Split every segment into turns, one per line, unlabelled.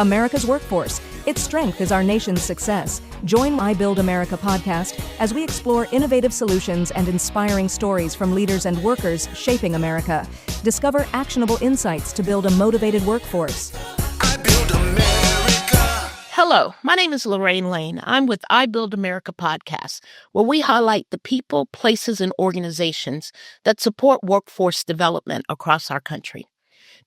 America's workforce. Its strength is our nation's success. Join iBuild America podcast as we explore innovative solutions and inspiring stories from leaders and workers shaping America. Discover actionable insights to build a motivated workforce.
Hello, my name is Lorraine Lane. I'm with iBuild America podcast, where we highlight the people, places, and organizations that support workforce development across our country.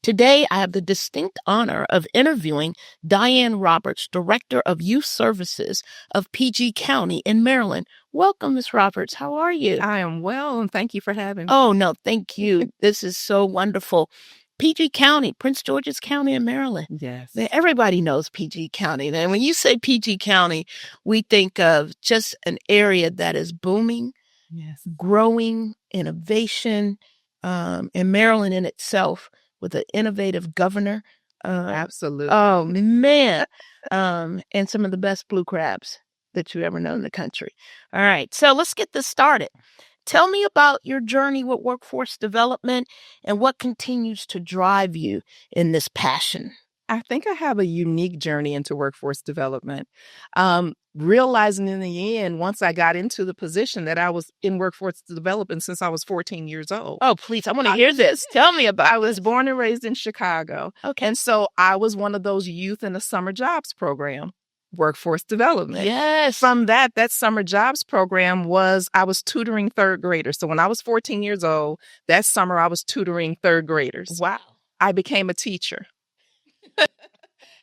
Today, I have the distinct honor of interviewing Diane Roberts, Director of Youth Services of PG County in Maryland. Welcome, Ms. Roberts. How are you?
I am well, and thank you for having me.
Oh, no, thank you. This is so wonderful. PG County, Prince George's County in Maryland.
Yes.
Everybody knows PG County. And when you say PG County, we think of just an area that is booming,
Yes.
growing, innovation, in Maryland in itself, with an innovative governor.
Absolutely.
Oh, man. And some of the best blue crabs that you ever know in the country. All right. So let's get this started. Tell me about your journey with workforce development and what continues to drive you in this passion.
I think I have a unique journey into workforce development. Realizing in the end, once I got into the position, that I was in workforce development since I was 14 years old.
Oh, please. I want to hear this. Tell me about
I was born and raised in Chicago.
Okay.
And so I was one of those youth in the summer jobs program, workforce development.
Yes.
From that summer jobs program I was tutoring third graders. So when I was 14 years old, that summer I was tutoring third graders.
Wow.
I became a teacher.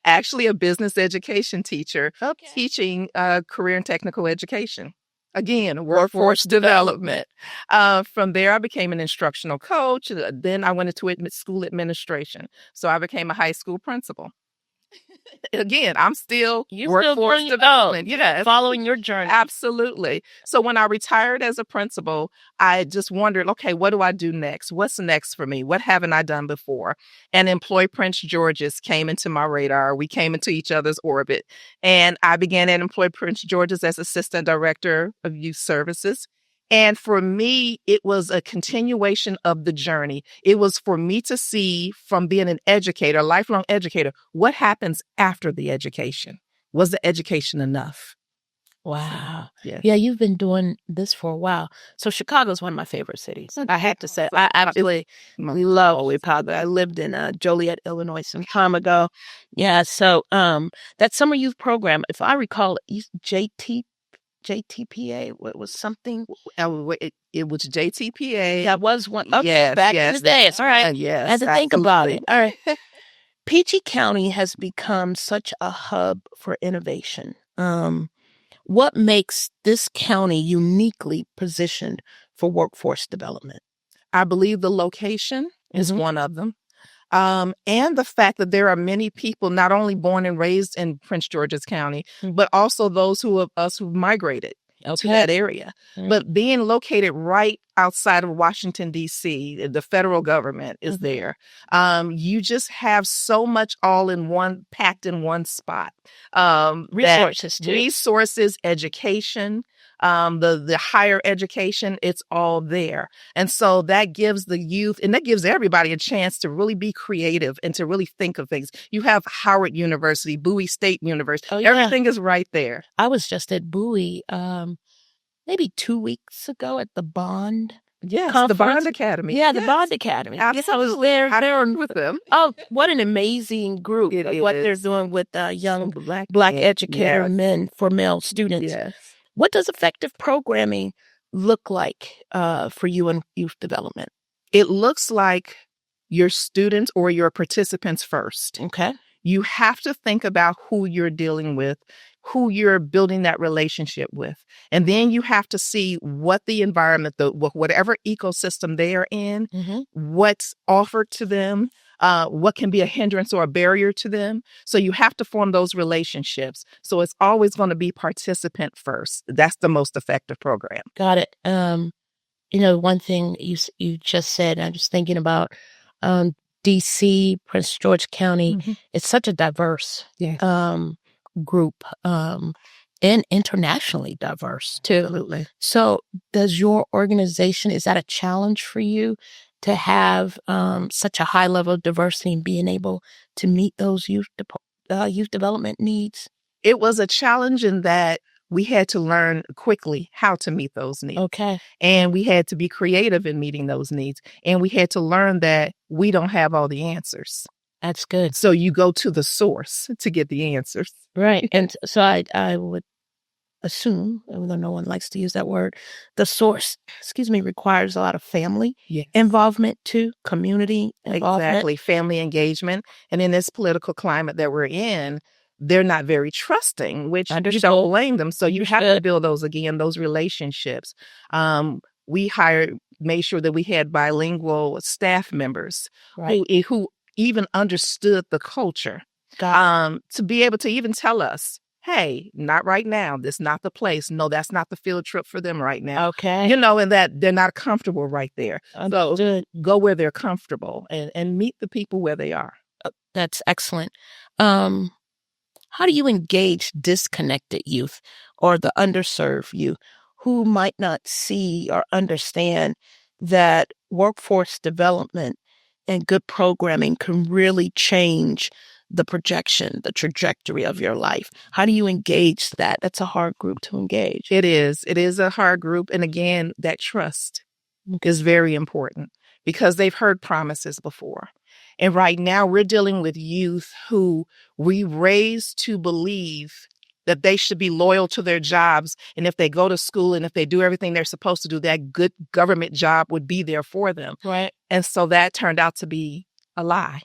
Actually, a business education teacher, teaching career and technical education. Again, workforce development. From there, I became an instructional coach. Then I went into school administration. So I became a high school principal. Again, I'm still workforce development.
Yeah, following your journey.
Absolutely. So when I retired as a principal, I just wondered, okay, what do I do next? What's next for me? What haven't I done before? And Employ Prince George's came into my radar. We came into each other's orbit. And I began at Employ Prince George's as Assistant Director of Youth Services. And for me, it was a continuation of the journey. It was for me to see, from being an educator, a lifelong educator, what happens after the education. Was the education enough?
Wow.
Yes.
Yeah, you've been doing this for a while. So Chicago is one of my favorite cities. I have to say, I absolutely love Chicago. I lived in Joliet, Illinois some time ago. Yeah, so that summer youth program, if I recall, JTPA, what was something?
It was JTPA.
That was one.
Yes,
back in the day. All right.
Yes,
I had to think about it. All right. PG County has become such a hub for innovation. What makes this county uniquely positioned for workforce development?
I believe the location is one of them. And the fact that there are many people not only born and raised in Prince George's County, but also those who migrated to that area. But being located right outside of Washington, D.C., the federal government is there. You just have so much packed in one spot. Resources, education, the higher education, it's all there. And so that gives the youth, and that gives everybody a chance to really be creative and to really think of things. You have Howard University, Bowie State University.
Oh, yeah.
Everything is right there.
I was just at Bowie maybe 2 weeks ago at the Bond.
Yes,
conference.
the Bond Academy.
Yeah, the Bond Academy.
Absolutely.
I was there.
I worked with them.
Oh, what an amazing group. What they're doing with young Black educator men for male students.
Yes.
What does effective programming look like for you in youth development?
It looks like your students or your participants first.
Okay.
You have to think about who you're dealing with, who you're building that relationship with. And then you have to see what the environment, whatever ecosystem they are in, what's offered to them, what can be a hindrance or a barrier to them. So you have to form those relationships. So it's always going to be participant first. That's the most effective program.
Got it. One thing you just said, I'm just thinking about D.C., Prince George County. It's such a diverse group and internationally diverse too.
Absolutely.
So does your organization, is that a challenge for you to have such a high level of diversity and being able to meet those youth youth development needs?
It was a challenge in that we had to learn quickly how to meet those needs.
Okay.
And we had to be creative in meeting those needs. And we had to learn that we don't have all the answers.
That's good.
So you go to the source to get the answers.
Right. And so I would assume, even though no one likes to use that word, the source, requires a lot of family involvement too, community involvement.
Exactly, family engagement. And in this political climate that we're in, they're not very trusting, which you don't blame them. So you have to build those relationships. We made sure that we had bilingual staff members who even understood the culture to be able to even tell us, hey, not right now. This is not the place. No, that's not the field trip for them right now.
Okay.
And that they're not comfortable right there.
Understood.
So go where they're comfortable and meet the people where they are.
That's excellent. How do you engage disconnected youth or the underserved youth who might not see or understand that workforce development and good programming can really change the trajectory of your life? How do you engage that? That's a hard group to engage.
It is. It is a hard group. And again, that trust is very important because they've heard promises before. And right now we're dealing with youth who we raise to believe that they should be loyal to their jobs. And if they go to school and if they do everything they're supposed to do, that good government job would be there for them.
Right.
And so that turned out to be a lie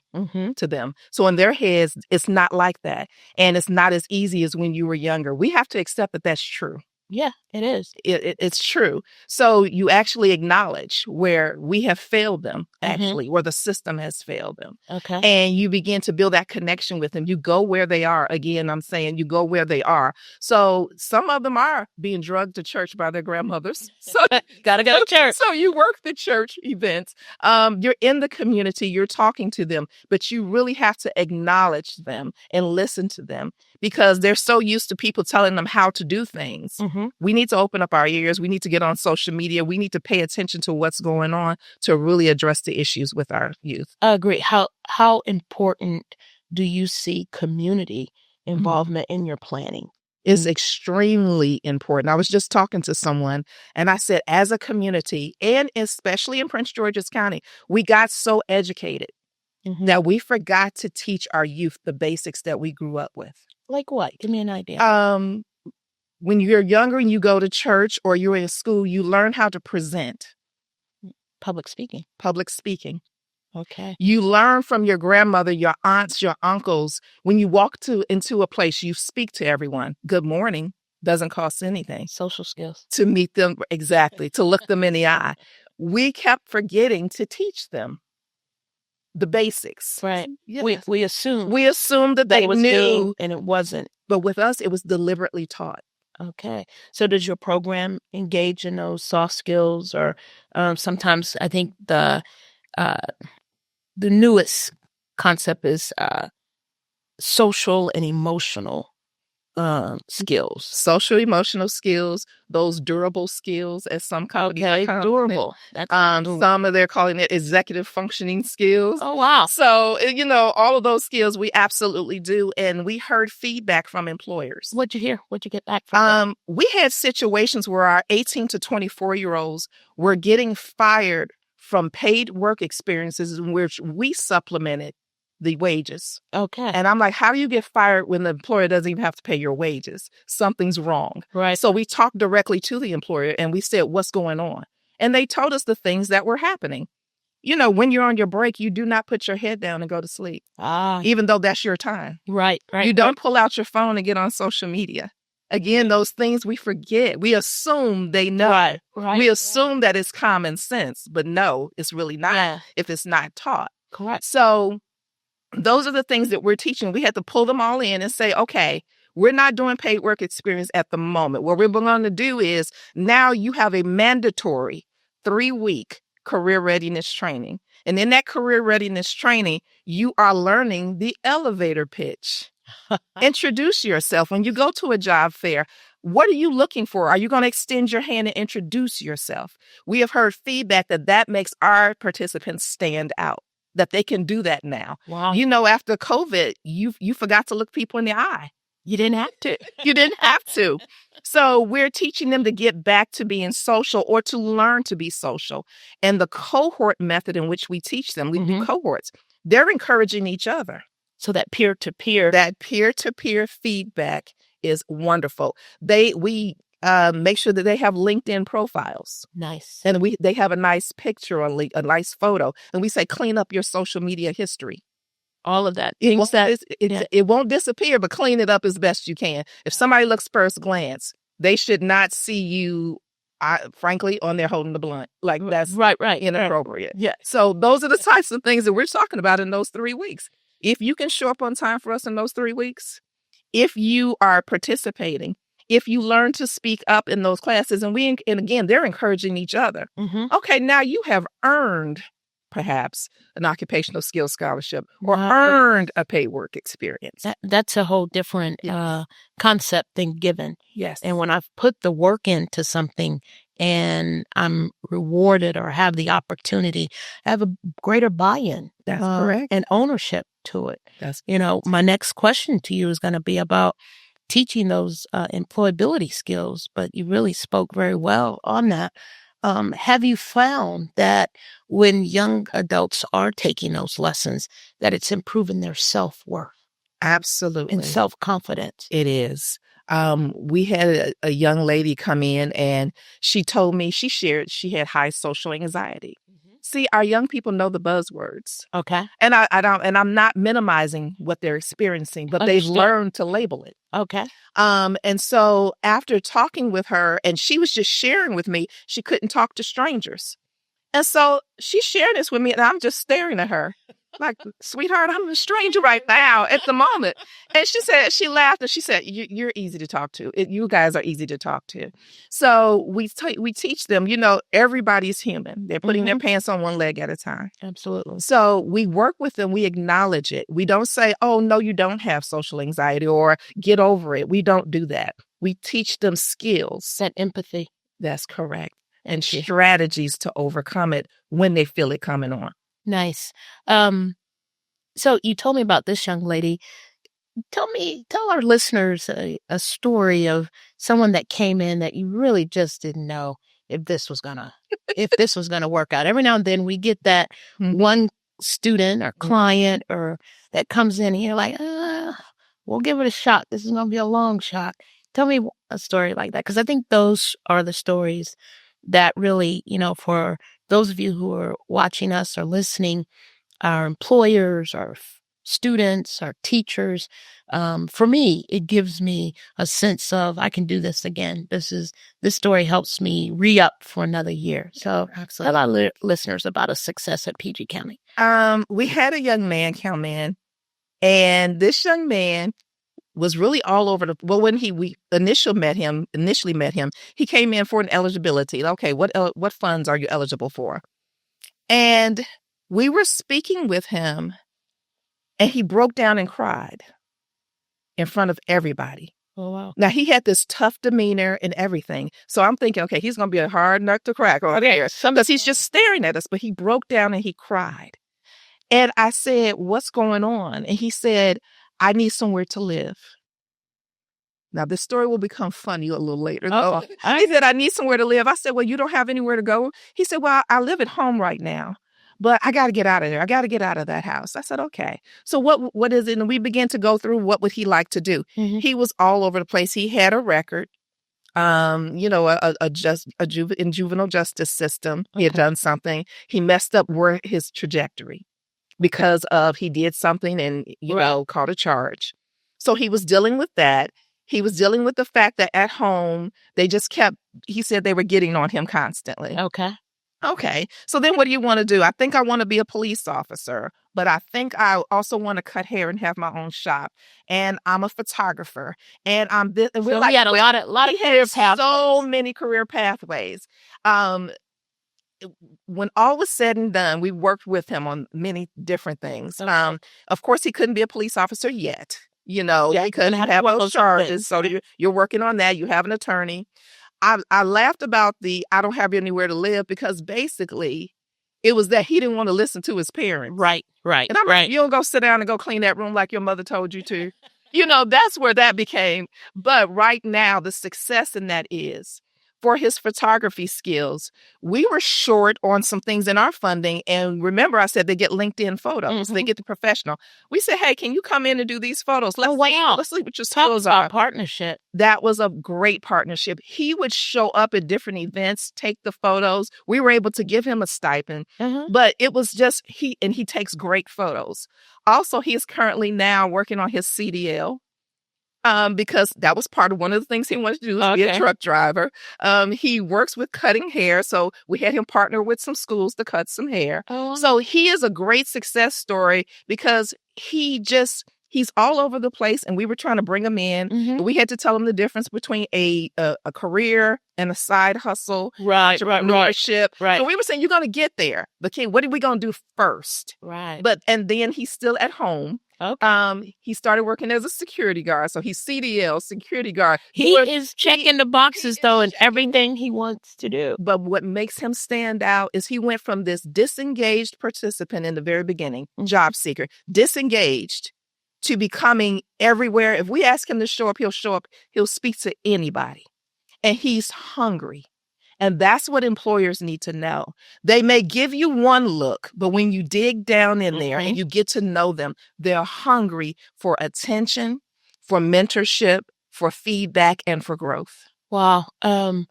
to them. So in their heads, it's not like that. And it's not as easy as when you were younger. We have to accept that that's true.
Yeah, it is.
It's true. So you actually acknowledge where we have failed them, actually, where the system has failed them.
Okay.
And you begin to build that connection with them. You go where they are. Again, I'm saying you go where they are. So some of them are being drugged to church by their grandmothers. So
gotta go to church.
So you work the church events. You're in the community. You're talking to them, but you really have to acknowledge them and listen to them because they're so used to people telling them how to do things. We need to open up our ears. We need to get on social media. We need to pay attention to what's going on to really address the issues with our youth.
I agree. How important do you see community involvement in your planning?
It's extremely important. I was just talking to someone and I said, as a community, and especially in Prince George's County, we got so educated that we forgot to teach our youth the basics that we grew up with.
Like what? Give me an idea.
When you're younger and you go to church or you're in school, you learn how to present.
Public speaking.
Okay. You learn from your grandmother, your aunts, your uncles. When you walk into a place, you speak to everyone. Good morning. Doesn't cost anything.
Social skills.
To meet them, exactly. To look them in the eye. We kept forgetting to teach them the basics.
Right.
Yes.
We assumed
that they knew.
And it wasn't.
But with us, it was deliberately taught.
Okay. So does your program engage in those soft skills or sometimes I think the newest concept is social and emotional skills.
Social emotional skills, those durable skills as some companies call
durable.
Some of they're calling it executive functioning skills.
Oh, wow.
So, all of those skills we absolutely do. And we heard feedback from employers.
What'd you hear? What'd you get back from them?
We had situations where our 18 to 24-year-olds were getting fired from paid work experiences in which we supplemented the wages.
Okay.
And I'm like, how do you get fired when the employer doesn't even have to pay your wages? Something's wrong.
Right.
So we talked directly to the employer and we said, what's going on? And they told us the things that were happening. When you're on your break, you do not put your head down and go to sleep. Even though that's your time.
Right.
You don't pull out your phone and get on social media. Again, those things we forget. We assume they know.
Right.
We assume that it's common sense, but no, it's really not if it's not taught.
Correct.
So those are the things that we're teaching. We had to pull them all in and say, okay, we're not doing paid work experience at the moment. What we're going to do is now you have a mandatory 3-week career readiness training. And in that career readiness training, you are learning the elevator pitch. Introduce yourself. When you go to a job fair, what are you looking for? Are you going to extend your hand and introduce yourself? We have heard feedback that makes our participants stand out. that they can do that now.
Wow.
After COVID, you forgot to look people in the eye.
You didn't have to.
You didn't have to. So we're teaching them to get back to being social or to learn to be social. And the cohort method in which we teach them, we do cohorts, they're encouraging each other.
So that peer-to-peer.
That peer-to-peer feedback is wonderful. We make sure that they have LinkedIn profiles.
Nice.
And they have a nice picture on a nice photo. And we say, clean up your social media history.
All of that.
It won't disappear, but clean it up as best you can. If somebody looks first glance, they should not see you, frankly, on there holding the blunt. Like that's
right.
inappropriate.
Yeah.
So those are the types of things that we're talking about in those 3 weeks. If you can show up on time for us in those 3 weeks, if you are participating, if you learn to speak up in those classes, and again, they're encouraging each other. Okay, now you have earned perhaps an occupational skills scholarship or earned a paid work experience.
That's a whole different concept than given.
Yes.
And when I've put the work into something and I'm rewarded or have the opportunity, I have a greater buy-in.
That's correct.
And ownership to it.
That's
my next question to you is going to be about teaching those employability skills, but you really spoke very well on that. Have you found that when young adults are taking those lessons, that it's improving their self-worth?
Absolutely.
And self-confidence?
It is. We had a young lady come in and she told me, she shared she had high social anxiety. See, our young people know the buzzwords.
Okay.
And I'm not minimizing what they're experiencing, but they've learned to label it.
Okay.
And so after talking with her, and she was just sharing with me, she couldn't talk to strangers. And so she shared this with me, and I'm just staring at her like, sweetheart, I'm a stranger right now at the moment. And she laughed and she said, you're easy to talk to. You guys are easy to talk to. So we teach them, everybody's human. They're putting their pants on one leg at a time.
Absolutely.
So we work with them. We acknowledge it. We don't say, oh, no, you don't have social anxiety or get over it. We don't do that. We teach them skills.
That empathy.
That's correct. And strategies to overcome it when they feel it coming on.
Nice. So you told me about this young lady. Tell our listeners a story of someone that came in that you really just didn't know if this was gonna work out. Every now and then we get that one student or client or that comes in and you're like, we'll give it a shot. This is gonna be a long shot. Tell me a story like that, because I think those are the stories that really, for those of you who are watching us or listening, our employers, our students, our teachers, for me, it gives me a sense of I can do this again. This story helps me re-up for another year. So tell our listeners about a success at PG County.
We had a young man come in, and this young man was really all over when we initially met him, he came in for an eligibility. Okay, what funds are you eligible for? And we were speaking with him, and he broke down and cried in front of everybody.
Oh, wow.
Now, he had this tough demeanor and everything. So I'm thinking, okay, he's going to be a hard nut to crack on here because he's just staring at us. But he broke down and he cried. And I said, what's going on? And he said, I need somewhere to live. Now, this story will become funny a little later. He said, I need somewhere to live. I said, well, you don't have anywhere to go? He said, well, I live at home right now, but I got to get out of there. I got to get out of that house. I said, okay. So what is it? And we began to go through what would he like to do. He was all over the place. He had a record, in juvenile justice system. He had done something. He messed up his trajectory because of he did something and, caught a charge. So he was dealing with that. He was dealing with the fact that at home, he said they were getting on him constantly. Okay. So then what do you want to do? I think I want to be a police officer, but I think I also want to cut hair and have my own shop. And I'm a photographer. And I'm this. And
he had a lot of career pathways.
So many career pathways. When all was said and done, we worked with him on many different things. Of course, he couldn't be a police officer yet. He couldn't have those charges. So you're working on that. You have an attorney. I laughed about I don't have anywhere to live because basically It was that he didn't want to listen to his parents.
Right.
And I'm like, you don't go sit down and go clean that room like your mother told you to. That's where that became. But right now, the success in that is for his photography skills. We were short on some things in our funding. And remember, I said they get LinkedIn photos. They get the professional. We said, hey, can you come in and do these photos? Let's see what your skills are.
Partnership.
That was a great partnership. He would show up at different events, take the photos. We were able to give him a stipend, but it was just he takes great photos. Also, he is currently now working on his CDL. Because that was part of one of the things he wanted to do, was be a truck driver. He works with cutting hair, so we had him partner with some schools to cut some hair. So he is a great success story because he's all over the place, and we were trying to bring him in. But we had to tell him the difference between a career and a side hustle, entrepreneurship.
Right.
So we were saying, you're going to get there, but okay, what are we going to do first?
Right.
And then he's still at home. Okay. He started working as a security guard. So he's CDL, security guard.
He is checking the boxes, though, and everything he wants to do.
But what makes him stand out is he went from this disengaged participant in the very beginning, job seeker, disengaged, to becoming everywhere. If we ask him to show up, he'll show up. He'll speak to anybody. And he's hungry. And that's what employers need to know. They may give you one look, but when you dig down in there and you get to know them, they're hungry for attention, for mentorship, for feedback, and for growth.
Wow. We're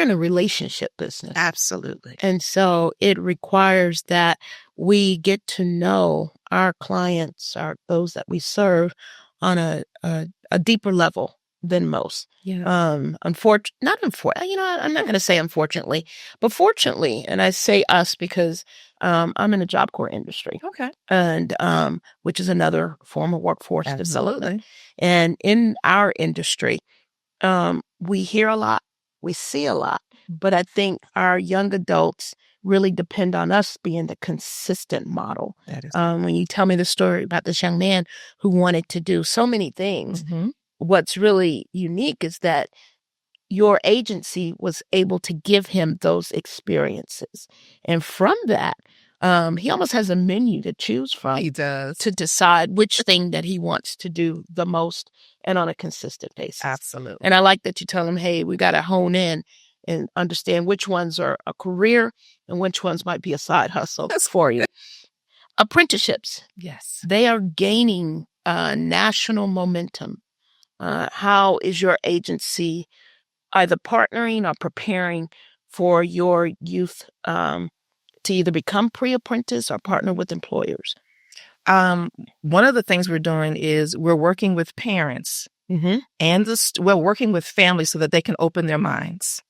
in a relationship business.
Absolutely.
And so it requires that we get to know our clients, those that we serve, on a deeper level than most.
Yeah.
I'm not going to say unfortunately, but fortunately, and I say us because I'm in the Job Corps industry.
Okay.
And which is another form of workforce development. And in our industry, we hear a lot, we see a lot, but I think our young adults really depend on us being the consistent model.
That is
when you tell me the story about this young man who wanted to do so many things, what's really unique is that your agency was able to give him those experiences. And from that, he almost has a menu to choose from.
He does.
To decide which thing that he wants to do the most and on a consistent basis.
Absolutely.
And I like that you tell him, hey, we got to hone in and understand which ones are a career and which ones might be a side hustle for you. Apprenticeships.
Yes.
They are gaining national momentum. How is your agency either partnering or preparing for your youth to either become pre-apprentice or partner with employers?
One of the things we're doing is we're working with parents and working with families so that they can open their minds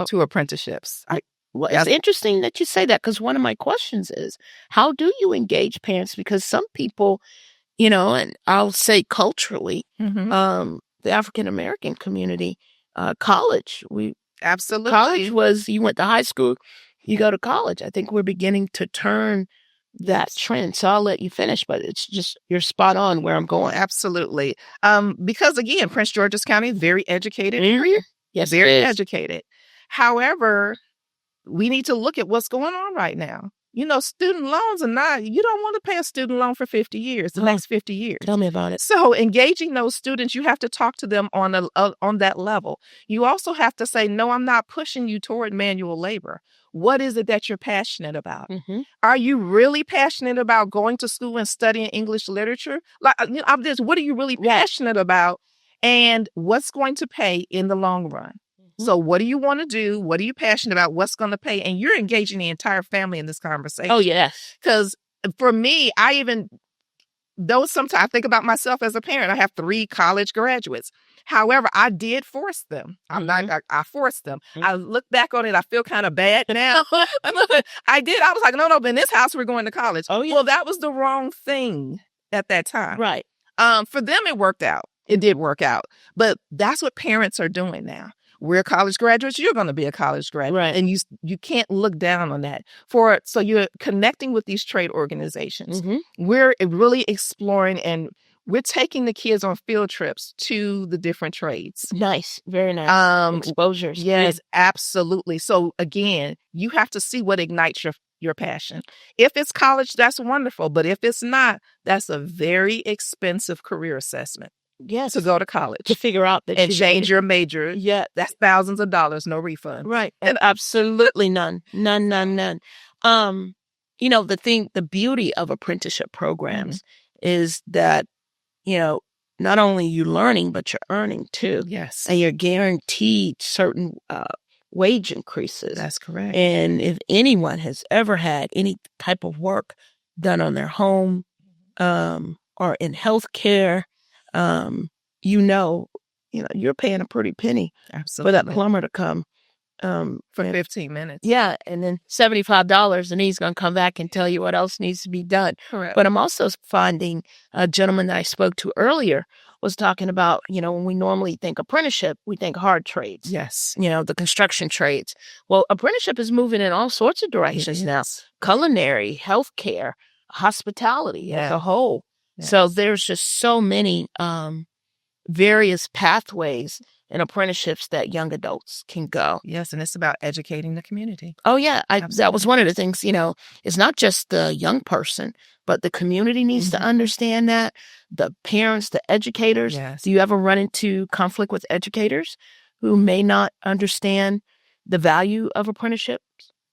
to apprenticeships.
It's interesting that you say that, because one of my questions is, how do you engage parents? Because some people, and I'll say culturally, the African-American community, college,
absolutely.
College was, you went to high school, you go to college. I think we're beginning to turn that trend. So I'll let you finish, but it's just, you're spot on where I'm going.
Absolutely. Because again, Prince George's County is very educated area.
Yes,
very educated. However, we need to look at what's going on right now. Student loans you don't want to pay a student loan for 50 years, the next 50 years.
Tell me about it.
So engaging those students, you have to talk to them on that level. You also have to say, no, I'm not pushing you toward manual labor. What is it that you're passionate about? Are you really passionate about going to school and studying English literature? What are you really passionate about? And what's going to pay in the long run? So what do you want to do? What are you passionate about? What's going to pay? And you're engaging the entire family in this conversation.
Oh, yes.
Because for me, sometimes I think about myself as a parent. I have 3 college graduates. However, I did force them. I forced them. I look back on it. I feel kind of bad now. I did. I was like, no, but in this house, we're going to college.
Oh, yeah.
Well, that was the wrong thing at that time.
Right.
For them, it worked out. It did work out. But that's what parents are doing now. We're college graduates. You're going to be a college graduate.
Right.
And you can't look down on that. So you're connecting with these trade organizations. We're really exploring, and we're taking the kids on field trips to the different trades.
Nice. Very nice. Exposures.
Yes, absolutely. So again, you have to see what ignites your passion. If it's college, that's wonderful. But if it's not, that's a very expensive career assessment.
Yes.
To go to college.
To figure out that
and change your major.
Yeah.
That's thousands of dollars, no refund.
Right. And absolutely none. None. The beauty of apprenticeship programs is that, not only you learning, but you're earning too.
Yes.
And you're guaranteed certain wage increases.
That's correct.
And if anyone has ever had any type of work done on their home or in healthcare, you're paying a pretty penny
Absolutely.
for that plumber to come.
For 15 minutes.
Yeah, and then $75, and he's going to come back and tell you what else needs to be done.
Correct.
But I'm also finding a gentleman that I spoke to earlier was talking about, when we normally think apprenticeship, we think hard trades.
Yes.
The construction trades. Well, apprenticeship is moving in all sorts of directions now. Culinary, healthcare, hospitality as a whole. Yes. So there's just so many various pathways and apprenticeships that young adults can go.
Yes, and it's about educating the community.
Oh, yeah. That was one of the things, it's not just the young person, but the community needs to understand that. The parents, the educators.
Yes.
Do you ever run into conflict with educators who may not understand the value of apprenticeships?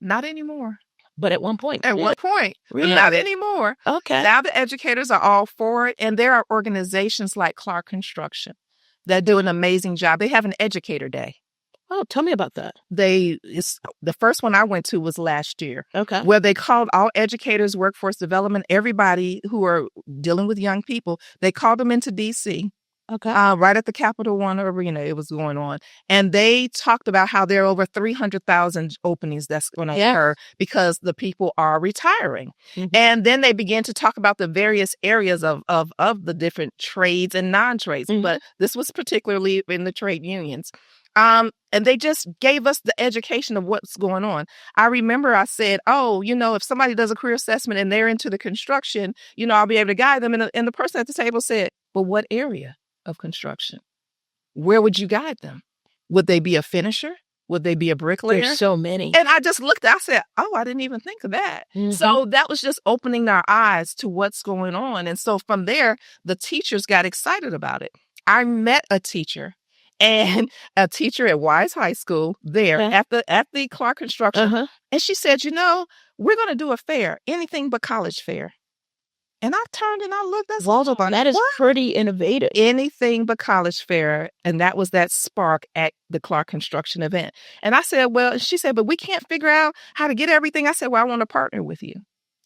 Not anymore.
But at one point.
At one point.
Really?
Not anymore.
Okay.
Now the educators are all for it, and there are organizations like Clark Construction that do an amazing job. They have an educator day.
Oh, tell me about that.
The first one I went to was last year.
Okay.
Where they called all educators, workforce development, everybody who are dealing with young people, they called them into D.C.
Okay.
Right at the Capital One Arena, it was going on. And they talked about how there are over 300,000 openings that's going to occur because the people are retiring. Mm-hmm. And then they began to talk about the various areas of the different trades and non-trades. Mm-hmm. But this was particularly in the trade unions. And they just gave us the education of what's going on. I remember I said, if somebody does a career assessment and they're into the construction, I'll be able to guide them. And the person at the table said, well, what area of construction? Where would you guide them? Would they be a finisher? Would they be a bricklayer?
There's so many.
And I just looked, I said, I didn't even think of that. Mm-hmm. So that was just opening our eyes to what's going on. And so from there, the teachers got excited about it. I met a teacher at Wise High School there at the Clark Construction. And she said, we're going to do a fair, anything but college fair. And I turned and I looked.
That is pretty innovative.
Anything but college fair. And that was that spark at the Clark Construction event. And I said, she said, but we can't figure out how to get everything. I said, well, I want to partner with you.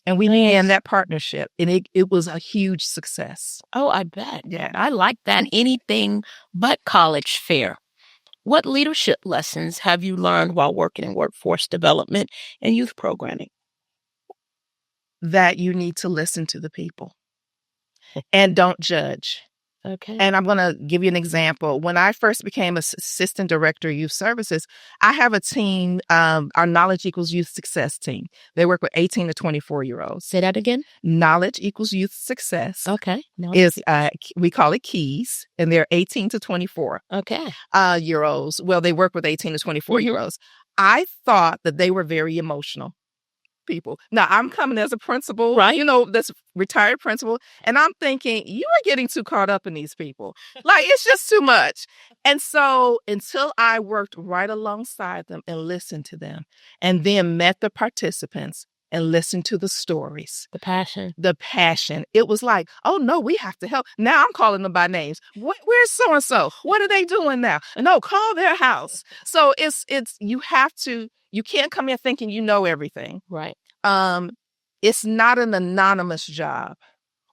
And we began that partnership. And it was a huge success.
Oh, I bet.
Yeah.
I like that. Anything but college fair. What leadership lessons have you learned while working in workforce development and youth programming?
That you need to listen to the people and don't judge.
Okay.
And I'm going to give you an example. When I first became assistant director of youth services, I have a team, our Knowledge Equals Youth Success team. They work with 18 to 24-year-olds.
Say that again.
Knowledge Equals Youth Success.
Okay.
We call it KEYS, and they're 18 to 24 year olds. Well, they work with 18 to 24-year-olds. I thought that they were very emotional people. Now, I'm coming as a principal,
right?
This retired principal, and I'm thinking, you are getting too caught up in these people. Like, it's just too much. And so until I worked right alongside them and listened to them, and then met the participants and listened to the stories.
The passion.
It was like, oh, no, we have to help. Now I'm calling them by names. Where's so-and-so? What are they doing now? No, call their house. So you can't come in thinking you know everything.
Right.
It's not an anonymous job,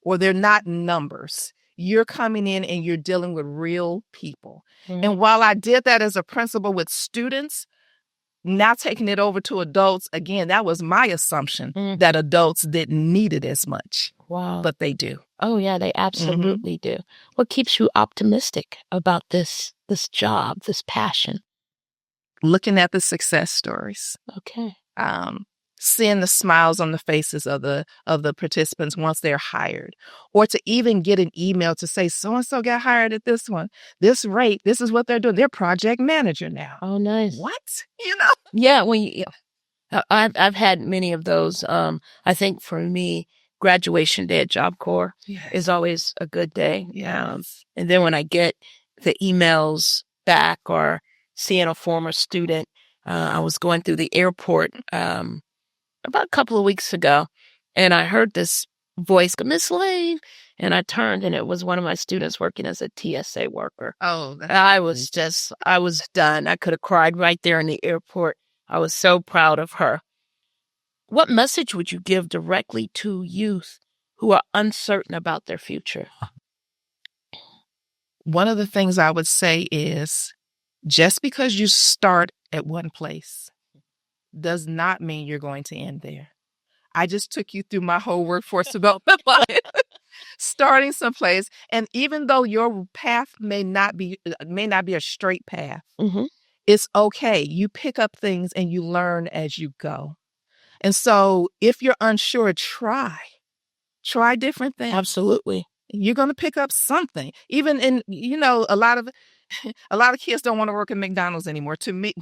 or they're not numbers. You're coming in and you're dealing with real people. Mm-hmm. And while I did that as a principal with students, now taking it over to adults, again, that was my assumption that adults didn't need it as much.
Wow.
But they do.
Oh, yeah, they absolutely do. What keeps you optimistic about this job, this passion?
Looking at the success stories.
Okay.
seeing the smiles on the faces of the participants once they're hired, or to even get an email to say so-and-so got hired at this one, this rate, this is what they're doing. They're project manager now.
Oh, nice.
What? You know?
Yeah, I've had many of those. I think for me, graduation day at Job Corps is always a good day.
Yes.
And then when I get the emails back or seeing a former student, I was going through the airport about a couple of weeks ago, and I heard this voice go, "Miss Lane," and I turned, and it was one of my students working as a TSA worker.
Oh,
I was done. I could have cried right there in the airport. I was so proud of her. What message would you give directly to youth who are uncertain about their future?
One of the things I would say is, just because you start at one place does not mean you're going to end there. I just took you through my whole workforce development life, starting someplace. And even though your path may not be a straight path, it's okay. You pick up things and you learn as you go. And so if you're unsure, try different things.
Absolutely.
You're going to pick up something. Even in, a lot of kids don't want to work at McDonald's anymore. To me,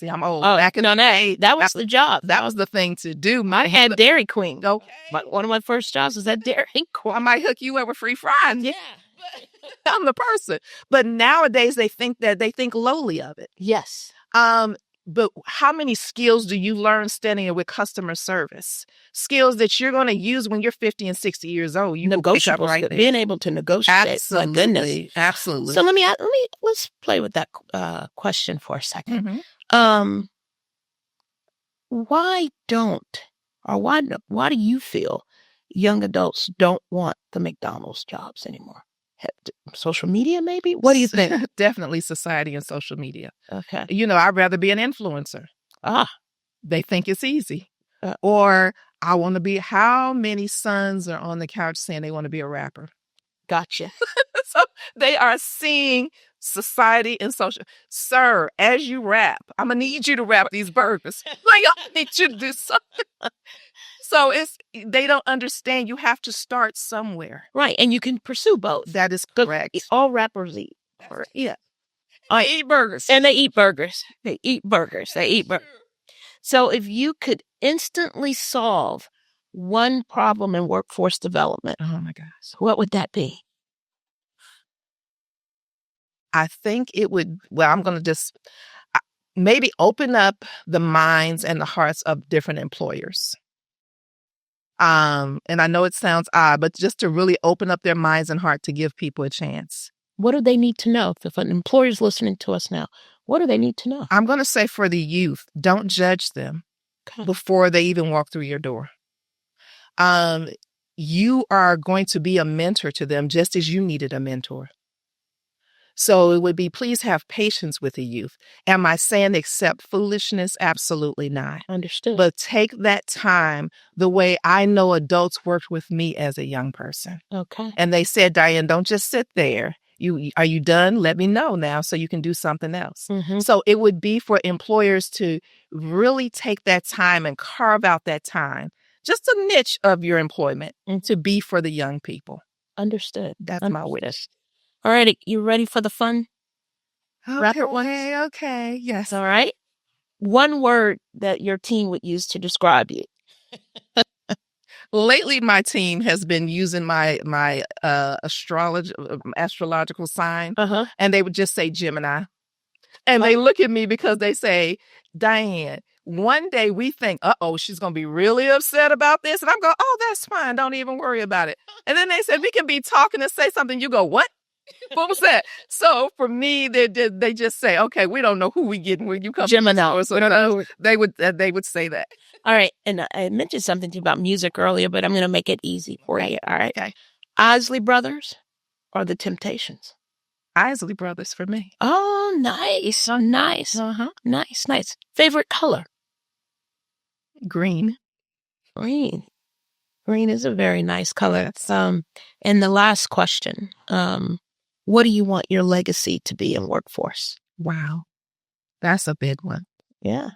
I'm old. Back in the day,
that was the job.
That was the thing to do.
I had Dairy Queen.
Okay.
One of my first jobs was at Dairy Queen.
I might hook you up with free fries.
Yeah.
I'm the person. But nowadays they think lowly of it.
Yes.
But how many skills do you learn standing with customer service? Skills that you're going to use when you're 50 and 60 years old. You
negotiable, right? Being able to negotiate.
Absolutely.
My goodness.
Absolutely.
So let's play with that question for a second. Why do you feel young adults don't want the McDonald's jobs anymore? Social media, maybe? What do you think?
Definitely society and social media.
Okay.
I'd rather be an influencer. They think it's easy. Or I want to be, how many sons are on the couch saying they want to be a rapper?
Gotcha.
So they are seeing society and social. Sir, as you rap, I'm going to need you to rap these burgers. I need you to do something. So they don't understand. You have to start somewhere.
Right. And you can pursue both.
That is correct.
All rappers eat.
Yeah. I eat burgers.
And they eat burgers. So if you could instantly solve one problem in workforce development,
oh my gosh,
what would that be?
I think it would, I'm going to just maybe open up the minds and the hearts of different employers. And I know it sounds odd, but just to really open up their minds and heart to give people a chance.
What do they need to know? If an employer's listening to us now, what do they need to know?
I'm going to say for the youth, don't judge them before they even walk through your door. You are going to be a mentor to them just as you needed a mentor. So it would be, please have patience with the youth. Am I saying accept foolishness? Absolutely not.
Understood.
But take that time the way I know adults worked with me as a young person.
Okay.
And they said, Diane, don't just sit there. Are you done? Let me know now so you can do something else. So it would be for employers to really take that time and carve out that time, just a niche of your employment, to be for the young people.
Understood.
That's my wish.
All right, you ready for the fun?
Okay, yes.
All right. One word that your team would use to describe you.
Lately, my team has been using my astrological sign, and they would just say Gemini. And they look at me because they say, Diane, one day we think, she's going to be really upset about this. And I'm going, oh, that's fine. Don't even worry about it. And then they said, we can be talking and say something. You go, what? What was that? So for me, they just say, okay, we don't know who we getting when you come.
Gemini.
So they would say that.
All right. And I mentioned something to you about music earlier, but I'm going to make it easy for you. All right.
Okay.
Isley Brothers or The Temptations?
Isley Brothers for me.
Oh, nice. Oh, nice. Nice. Favorite color?
Green.
Green is a very nice color. And the last question, what do you want your legacy to be in workforce?
Wow. That's a big one.
Yeah.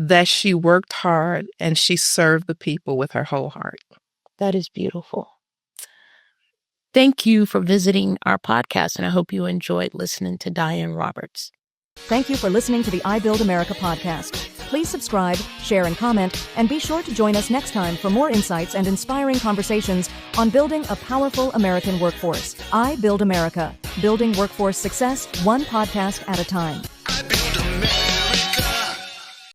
that she worked hard and she served the people with her whole heart.
That is beautiful. Thank you for visiting our podcast, and I hope you enjoyed listening to Diane Roberts.
Thank you for listening to the iBuild America podcast. Please subscribe, share, and comment, and be sure to join us next time for more insights and inspiring conversations on building a powerful American workforce. iBuild America, building workforce success one podcast at a time.